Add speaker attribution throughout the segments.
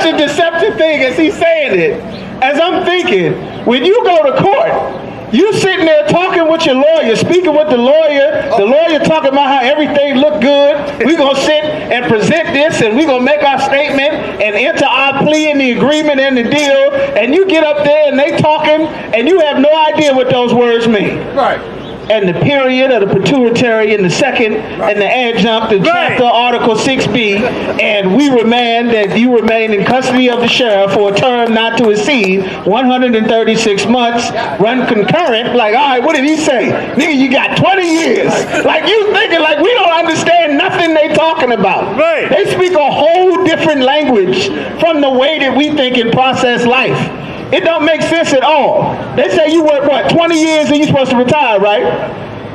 Speaker 1: such a deceptive thing as he's saying it, as I'm thinking, when you go to court, you sitting there talking with your lawyer, speaking with the lawyer talking about how everything look good. We're going to sit and present this, and we're going to make our statement and enter our plea in the agreement and the deal. And you get up there and they talking, and you have no idea what those words mean.
Speaker 2: Right.
Speaker 1: And the period or the pituitary and the second and the adjunct and chapter article 6b, and we remand that you remain in custody of the sheriff for a term not to exceed 136 months, run concurrent. Like, all right, what did he say? Nigga, you got 20 years. Like, you thinking like we don't understand nothing they talking about.
Speaker 2: Right.
Speaker 1: They speak a whole different language from the way that we think and process life. It don't make sense at all. They say you work, 20 years and you're supposed to retire, right?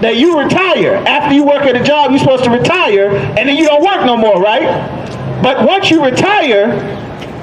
Speaker 1: That you retire. After you work at a job, you're supposed to retire, and then you don't work no more, right? But once you retire,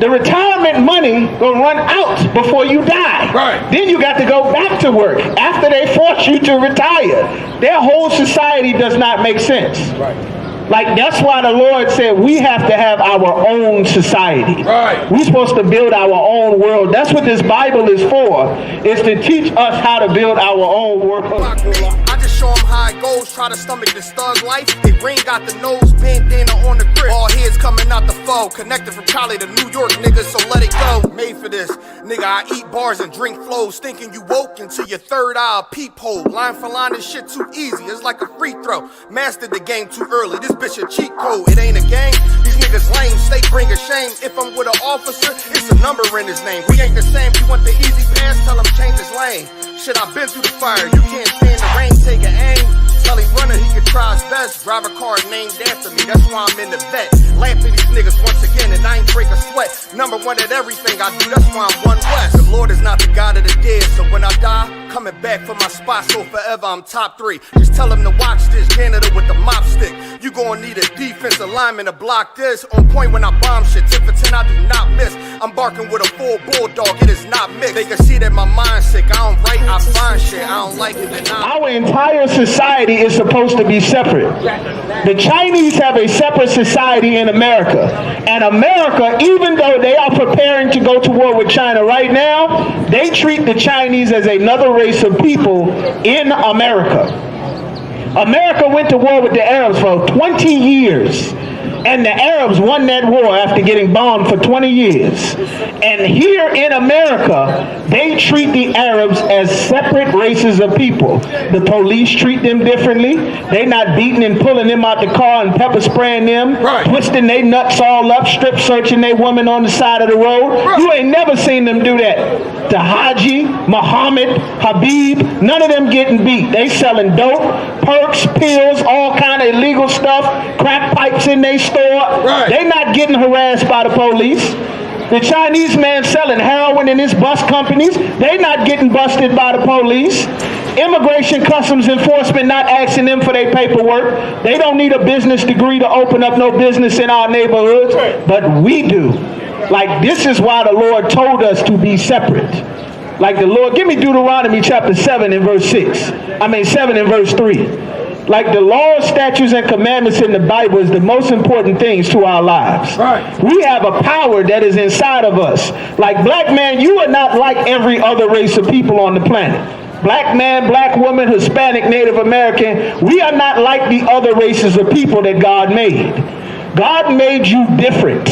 Speaker 1: the retirement money will run out before you die.
Speaker 2: Right.
Speaker 1: Then you got to go back to work after they force you to retire. Their whole society does not make sense.
Speaker 2: Right.
Speaker 1: Like, that's why the Lord said we have to have our own society.
Speaker 2: Right.
Speaker 1: We're supposed to build our own world. That's what this Bible is for, is to teach us how to build our own world.
Speaker 3: I just show them how it goes, try to stomach this thug life. They ring got the nose, bandana on the grip. All heads coming out the foe, connected from Cali to New York, niggas, so let it go. Made for this, nigga, I eat bars and drink flows, thinking you woke into your third eye peephole. Line for line, this shit too easy, it's like a free throw. Mastered the game too early, this bitch a cheat code, it ain't a game. These niggas lame, state bring a shame. If I'm with an officer, it's a number in his name. We ain't the same, you want the easy pass, tell him change his lane. Shit, I've been through the fire, you can't stand the rain, take an aim. Tell him running, he can try his best. Drive a car named after me, that's why I'm in the vet. Laugh at these niggas once again, and I ain't break a sweat. Number one at everything I do, that's why I'm one West. The Lord is not the God of the dead, so when I die, coming back for my spot, so forever I'm top 3. Just tell him to watch this, janitor with the mop stick. You gon' need a defensive lineman to block this. On point when I bomb shit, 10 for 10 I do not miss. I'm barking with a full bulldog, it is not mixed. They can see that my mind's sick, I don't write, I find shit. I don't like it, then
Speaker 1: Our entire society is supposed to be separate. The Chinese have a separate society in America. And America, even though they are preparing to go to war with China right now, they treat the Chinese as another race of people in America. America went to war with the Arabs for 20 years. And the Arabs won that war after getting bombed for 20 years. And here in America, they treat the Arabs as separate races of people. The police treat them differently. They're not beating and pulling them out the car and pepper spraying them, twisting their nuts all up, strip searching their women on the side of the road. You ain't never seen them do that. The Haji, Muhammad, Habib, none of them getting beat. They selling dope, perks, pills, all kind of illegal stuff, crack pipes in their store. They not getting harassed by the police. The Chinese man selling heroin in his bus companies, they not getting busted by the police. Immigration Customs Enforcement not asking them for their paperwork. They don't need a business degree to open up no business in our neighborhoods, but we do. Like, this is why the Lord told us to be separate. Like the Lord, give me Deuteronomy chapter 7 and verse 7 and verse 3. Like, the laws, statutes, and commandments in the Bible is the most important things to our lives. We have a power that is inside of us. Like, black man, you are not like every other race of people on the planet. Black man, black woman, Hispanic, Native American, we are not like the other races of people that God made. God made you different.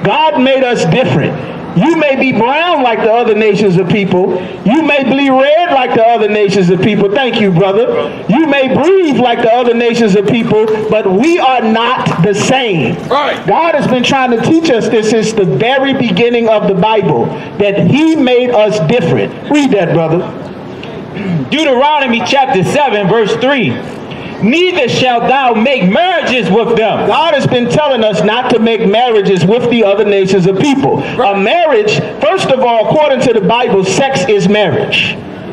Speaker 1: God made us different. You may be brown like the other nations of people. You may be red like the other nations of people. Thank you, brother. You may breathe like the other nations of people, but we are not the same. God has been trying to teach us this since the very beginning of the Bible, that he made us different. Read that, brother.
Speaker 4: Deuteronomy chapter 7, verse 3. Neither shalt thou make marriages with them.
Speaker 1: God has been telling us not to make marriages with the other nations of people. A marriage, first of all, according to the Bible, sex is marriage.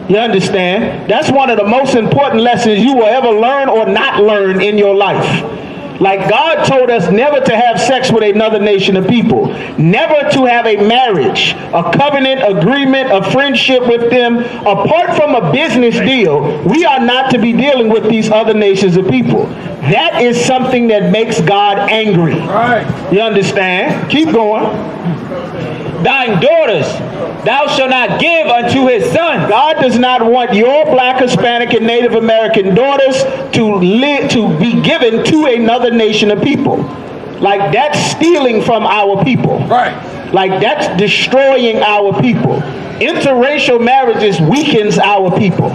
Speaker 1: You understand? That's one of the most important lessons you will ever learn or not learn in your life. Like, God told us never to have sex with another nation of people. Never to have a marriage, a covenant, agreement, a friendship with them. Apart from a business deal, we are not to be dealing with these other nations of people. That is something that makes God angry.
Speaker 3: Right.
Speaker 1: You understand? Keep going.
Speaker 4: Thine daughters thou shalt not give unto his sons.
Speaker 1: God does not want your black, Hispanic, and Native American daughters to be given to another nation of people. Like that's stealing from our people.
Speaker 3: Right.
Speaker 1: Like that's destroying our people. Interracial marriages weakens our people.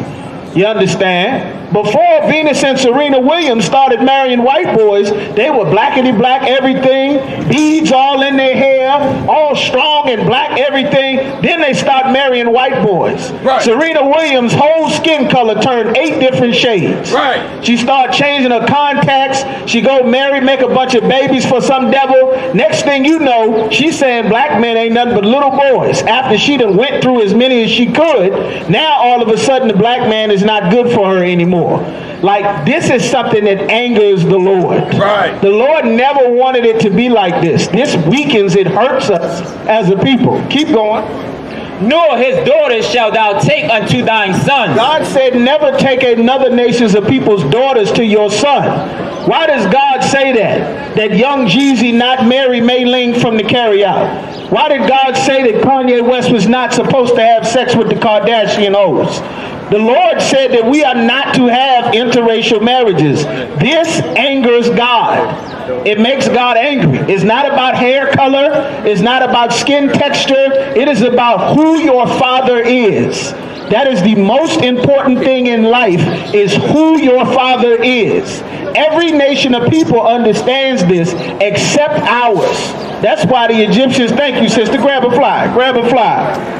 Speaker 1: You understand? Before Venus and Serena Williams started marrying white boys, they were blackety black everything, beads all in their hair, all strong and black everything. Then they start marrying white boys.
Speaker 3: Right.
Speaker 1: Serena Williams' whole skin color turned 8 different shades.
Speaker 3: Right.
Speaker 1: She started changing her contacts. She go marry, make a bunch of babies for some devil. Next thing you know, she's saying black men ain't nothing but little boys. After she done went through as many as she could, now all of a sudden the black man is not good for her anymore. Like, this is something that angers the Lord.
Speaker 3: Right.
Speaker 1: The Lord never wanted it to be like this. This weakens, it hurts us as a people. Keep going.
Speaker 4: Nor his daughters shalt thou take unto thine sons.
Speaker 1: God said never take another nation's of people's daughters to your son. Why does God say that? That young Jeezy not marry Mei Ling from the Carry-Out? Why did God say that Kanye West was not supposed to have sex with the Kardashian hoes? The Lord said that we are not to have interracial marriages. This angers God. It makes God angry. It's not about hair color. It's not about skin texture. It is about who your father is. That is the most important thing in life, is who your father is. Every nation of people understands this except ours. That's why the Egyptians, thank you sister, grab a fly.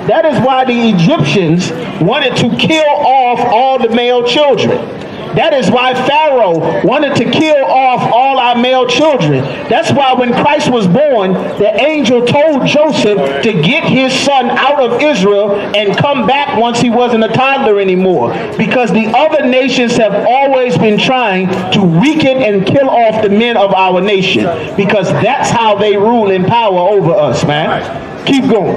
Speaker 1: That is why the Egyptians wanted to kill off all the male children. That is why Pharaoh wanted to kill off all our male children. That's why when Christ was born, the angel told Joseph to get his son out of Israel and come back once he wasn't a toddler anymore. Because the other nations have always been trying to weaken and kill off the men of our nation. Because that's how they rule in power over us, man. Keep going.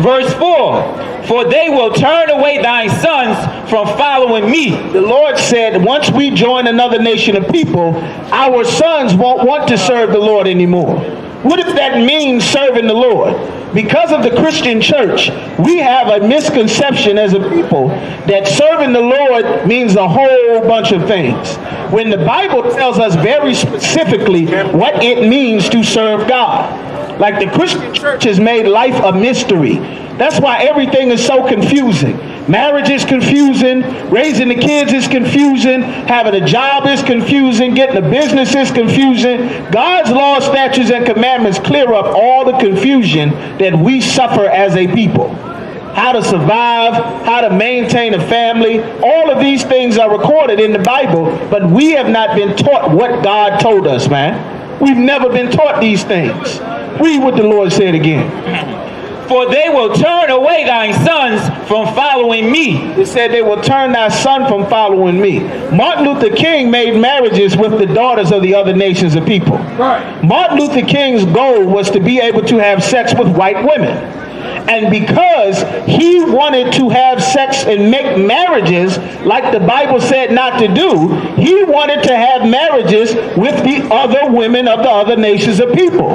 Speaker 4: Verse 4. For they will turn away thy sons from following me.
Speaker 1: The Lord said once we join another nation of people, our sons won't want to serve the Lord anymore. What if that means serving the Lord? Because of the Christian church, we have a misconception as a people that serving the Lord means a whole bunch of things, when the Bible tells us very specifically what it means to serve God. Like, the Christian church has made life a mystery. That's why everything is so confusing. Marriage is confusing. Raising the kids is confusing. Having a job is confusing. Getting a business is confusing. God's laws, statutes, and commandments clear up all the confusion that we suffer as a people. How to survive, how to maintain a family. All of these things are recorded in the Bible, but we have not been taught what God told us, man. We've never been taught these things. Read what the Lord said again.
Speaker 4: For they will turn away thy sons from following me.
Speaker 1: It said they will turn thy son from following me. Martin Luther King made marriages with the daughters of the other nations of people.
Speaker 3: Right.
Speaker 1: Martin Luther King's goal was to be able to have sex with white women. And because he wanted to have sex and make marriages like the Bible said not to do, he wanted to have marriages with the other women of the other nations of people.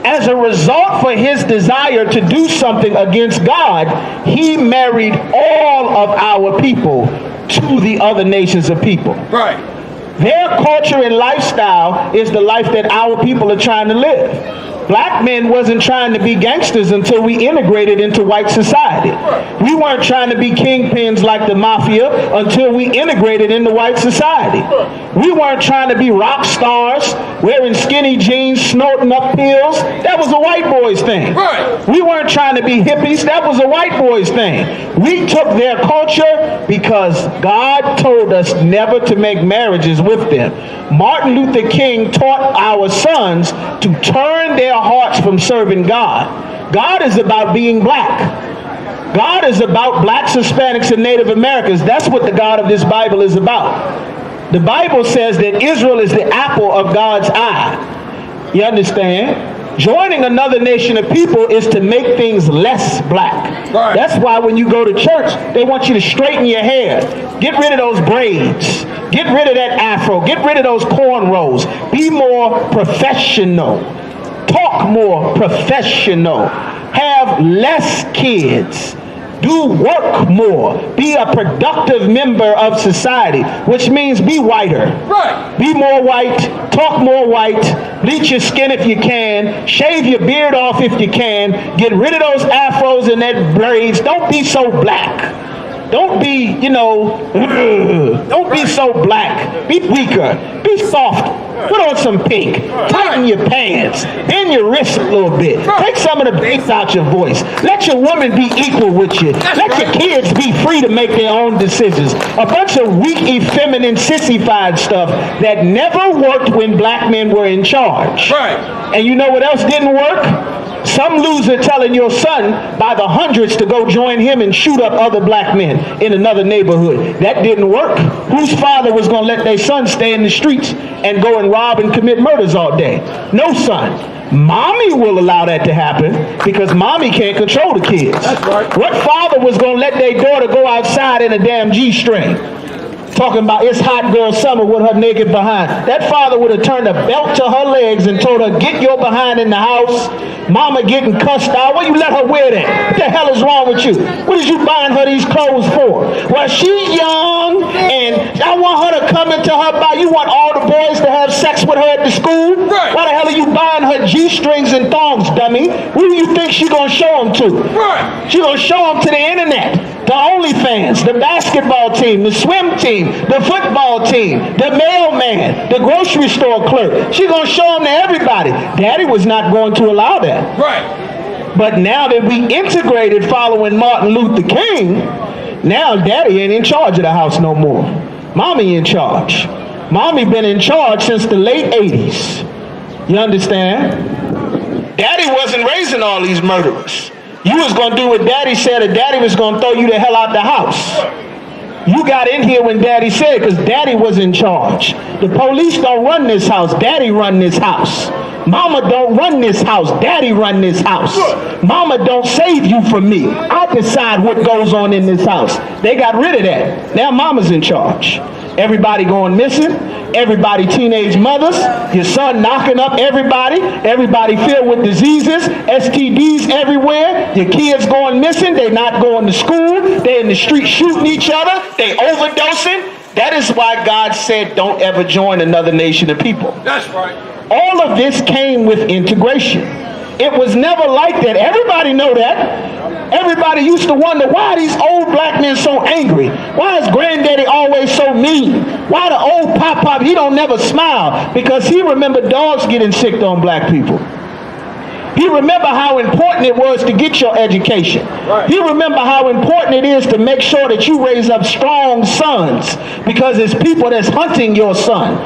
Speaker 1: As a result, for his desire to do something against God, he married all of our people to the other nations of people.
Speaker 3: Right.
Speaker 1: Their culture and lifestyle is the life that our people are trying to live. Black men wasn't trying to be gangsters until we integrated into white society. We weren't trying to be kingpins like the mafia until we integrated into white society. We weren't trying to be rock stars, wearing skinny jeans, snorting up pills. That was a white boy's thing.
Speaker 3: Right.
Speaker 1: We weren't trying to be hippies. That was a white boy's thing. We took their culture because God told us never to make marriages with them. Martin Luther King taught our sons to turn their hearts from serving God. God is about being black. God is about blacks, Hispanics, and Native Americans. That's what the God of this Bible is about. The Bible says that Israel is the apple of God's eye. You understand? Joining another nation of people is to make things less black.
Speaker 3: Right.
Speaker 1: That's why when you go to church, they want you to straighten your hair. Get rid of those braids. Get rid of that afro. Get rid of those cornrows. Be more professional. Talk more professional. Have less kids. Do work more. Be a productive member of society, which means be whiter.
Speaker 3: Right.
Speaker 1: Be more white. Talk more white. Bleach your skin if you can. Shave your beard off if you can. Get rid of those afros and that braids. Don't be so black. Don't be, don't be so black. Be weaker. Be soft. Put on some pink. Tighten your pants. Bend your wrists a little bit. Take some of the bass out your voice. Let your woman be equal with you. Let your kids be free to make their own decisions. A bunch of weak, effeminate, sissified stuff that never worked when black men were in charge.
Speaker 3: Right.
Speaker 1: And you know what else didn't work? Some loser telling your son by the hundreds to go join him and shoot up other black men in another neighborhood. That didn't work. Whose father was going to let their son stay in the streets and go and rob and commit murders all day? No son. Mommy will allow that to happen because mommy can't control the kids.
Speaker 3: That's right.
Speaker 1: What father was going to let their daughter go outside in a damn G-string? Talking about it's hot girl summer with her naked behind. That father would have turned a belt to her legs and told her, get your behind in the house. Mama getting cussed out. Why you let her wear that? What the hell is wrong with you? What is you buying her these clothes for? Well, she's young and I want her to come into her body. You want all the boys to have sex with her at the school?
Speaker 3: Right.
Speaker 1: Why the hell are you buying her G-strings and thongs, dummy? Who do you think she gonna show them to?
Speaker 3: Right.
Speaker 1: She gonna show them to the internet, the OnlyFans, the basketball team, the swim team, the football team, the mailman, the grocery store clerk. She gonna show them to everybody. Daddy was not going to allow that.
Speaker 3: Right.
Speaker 1: But now that we integrated following Martin Luther King, now Daddy ain't in charge of the house no more. Mommy in charge. Mommy been in charge since the late 80s. You understand? Daddy wasn't raising all these murderers. You was going to do what Daddy said, or Daddy was going to throw you the hell out the house. You got in here when Daddy said, because Daddy was in charge. The police don't run this house. Daddy run this house. Mama don't run this house. Daddy run this house. Mama don't save you from me. I decide what goes on in this house. They got rid of that. Now Mama's in charge. Everybody going missing. Everybody teenage mothers. Your son knocking up everybody. Everybody filled with diseases. STDs everywhere. Your kids going missing. They not going to school. They in the street shooting each other. They overdosing. That is why God said don't ever join another nation of people.
Speaker 3: That's right.
Speaker 1: All of this came with integration. It was never like that. Everybody know that. Everybody used to wonder, why are these old black men so angry? Why is granddaddy always so mean? Why the old pop, he don't never smile? Because he remembered dogs getting sick on black people. He remember how important it was to get your education.
Speaker 3: Right.
Speaker 1: He remember how important it is to make sure that you raise up strong sons, because it's people that's hunting your son.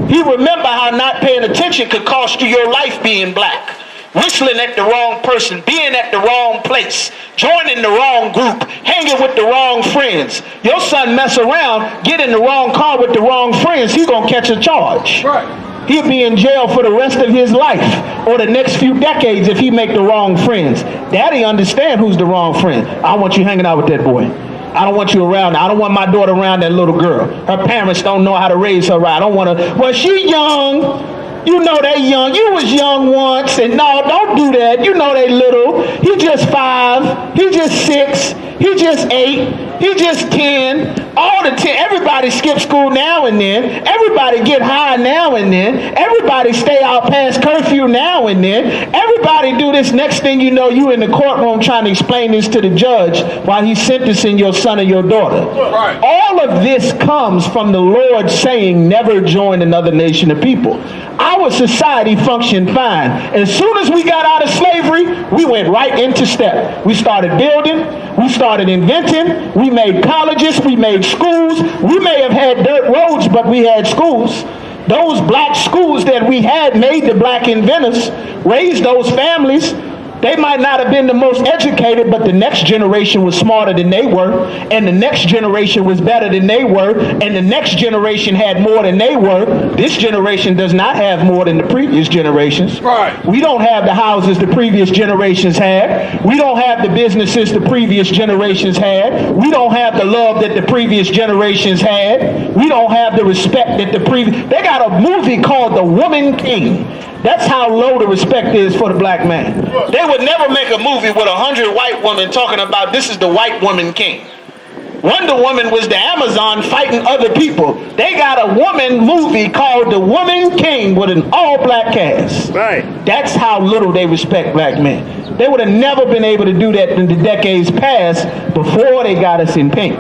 Speaker 1: He remember how not paying attention could cost you your life being black. Whistling at the wrong person, being at the wrong place, joining the wrong group, hanging with the wrong friends. Your son mess around, get in the wrong car with the wrong friends, he's going to catch a charge.
Speaker 3: Right.
Speaker 1: He'll be in jail for the rest of his life or the next few decades if he make the wrong friends. Daddy understand who's the wrong friend. I don't want you hanging out with that boy. I don't want you around. I don't want my daughter around that little girl. Her parents don't know how to raise her right. I don't want to. Well, she young. You know they young. You was young once. And no, don't do that. You know they little. He just 5. He just 6. He just 8. He just 10. All the 10. Everybody skip school now and then. Everybody get high now and then. Everybody stay out past curfew now and then. Everybody do this. Next thing you know, you in the courtroom trying to explain this to the judge while he's sentencing your son or your daughter.
Speaker 3: Right.
Speaker 1: All of this comes from the Lord saying, never join another nation of people. Our society functioned fine. As soon as we got out of slavery, we went right into step. We started building. We started inventing. We made colleges. We made schools. We may have had dirt roads, but we had schools. Those black schools that we had made the black inventors, raised those families. They might not have been the most educated, but the next generation was smarter than they were, and the next generation was better than they were, and the next generation had more than they were. This generation does not have more than the previous generations.
Speaker 3: Right.
Speaker 1: We don't have the houses the previous generations had. We don't have the businesses the previous generations had. We don't have the love that the previous generations had. We don't have the respect that the previous... They got a movie called The Woman King. That's how low the respect is for the black man. They would never make a movie with 100 white women talking about this is the white woman king. Wonder Woman was the Amazon fighting other people. They got a woman movie called The Woman King with an all-black cast.
Speaker 3: Right.
Speaker 1: That's how little they respect black men. They would have never been able to do that in the decades past before they got us in pink,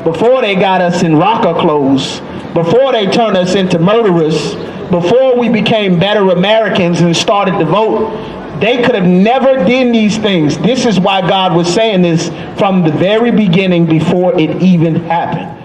Speaker 1: before they got us in rocker clothes, before they turned us into murderers, before we became better Americans and started to vote. They could have never done these things. This is why God was saying this from the very beginning before it even happened.